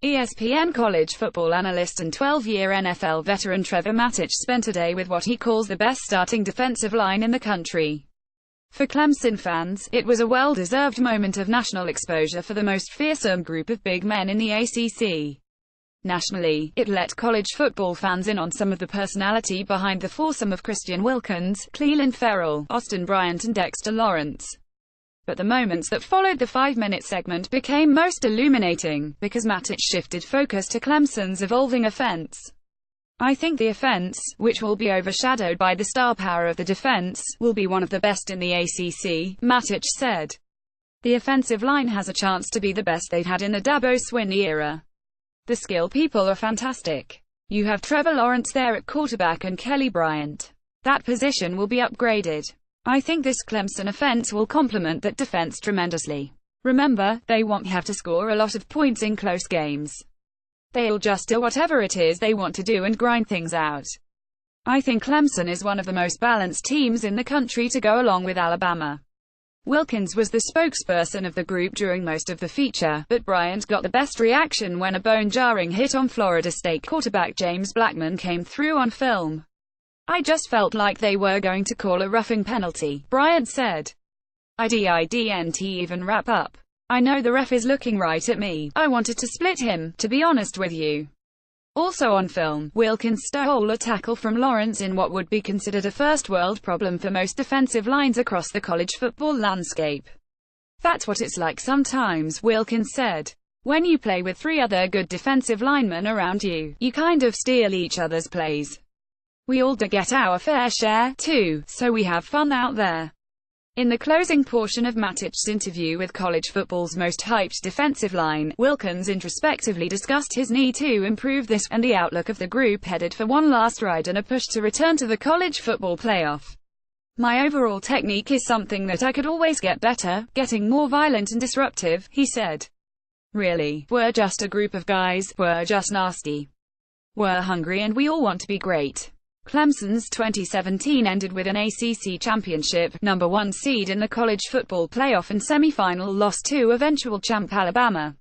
ESPN college football analyst and 12-year NFL veteran Trevor Matich spent a day with what he calls the best starting defensive line in the country. For Clemson fans, it was a well-deserved moment of national exposure for the most fearsome group of big men in the ACC. Nationally, it let college football fans in on some of the personality behind the foursome of Christian Wilkins, Clelin Ferrell, Austin Bryant and Dexter Lawrence. But the moments that followed the 5-minute segment became most illuminating, because Matich shifted focus to Clemson's evolving offense. "I think the offense, which will be overshadowed by the star power of the defense, will be one of the best in the ACC," Matich said. "The offensive line has a chance to be the best they've had in the Dabo Swinney era. The skill people are fantastic. You have Trevor Lawrence there at quarterback and Kelly Bryant. That position will be upgraded. I think this Clemson offense will complement that defense tremendously. Remember, they won't have to score a lot of points in close games. They'll just do whatever it is they want to do and grind things out. I think Clemson is one of the most balanced teams in the country to go along with Alabama." Wilkins was the spokesperson of the group during most of the feature, but Bryant got the best reaction when a bone-jarring hit on Florida State quarterback James Blackman came through on film. "I just felt like they were going to call a roughing penalty," Bryant said. "I didn't even wrap up. I know the ref is looking right at me. I wanted to split him, to be honest with you." Also on film, Wilkins stole a tackle from Lawrence in what would be considered a first-world problem for most defensive lines across the college football landscape. "That's what it's like sometimes," Wilkins said. "When you play with 3 other good defensive linemen around you, you kind of steal each other's plays. We all do get our fair share, too, so we have fun out there." In the closing portion of Matich's interview with college football's most hyped defensive line, Wilkins introspectively discussed his need to improve this, and the outlook of the group headed for one last ride and a push to return to the college football playoff. "My overall technique is something that I could always get better, getting more violent and disruptive," he said. "Really, we're just a group of guys, we're just nasty. We're hungry and we all want to be great." Clemson's 2017 ended with an ACC championship, number 1 seed in the college football playoff and semi-final loss to eventual champ Alabama.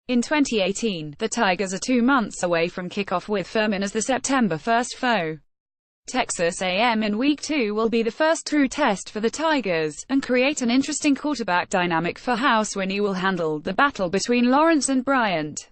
In 2018, the Tigers are 2 months away from kickoff with Furman as the September 1 foe. Texas A&M in Week 2 will be the first true test for the Tigers, and create an interesting quarterback dynamic for how Swinney will handle the battle between Lawrence and Bryant.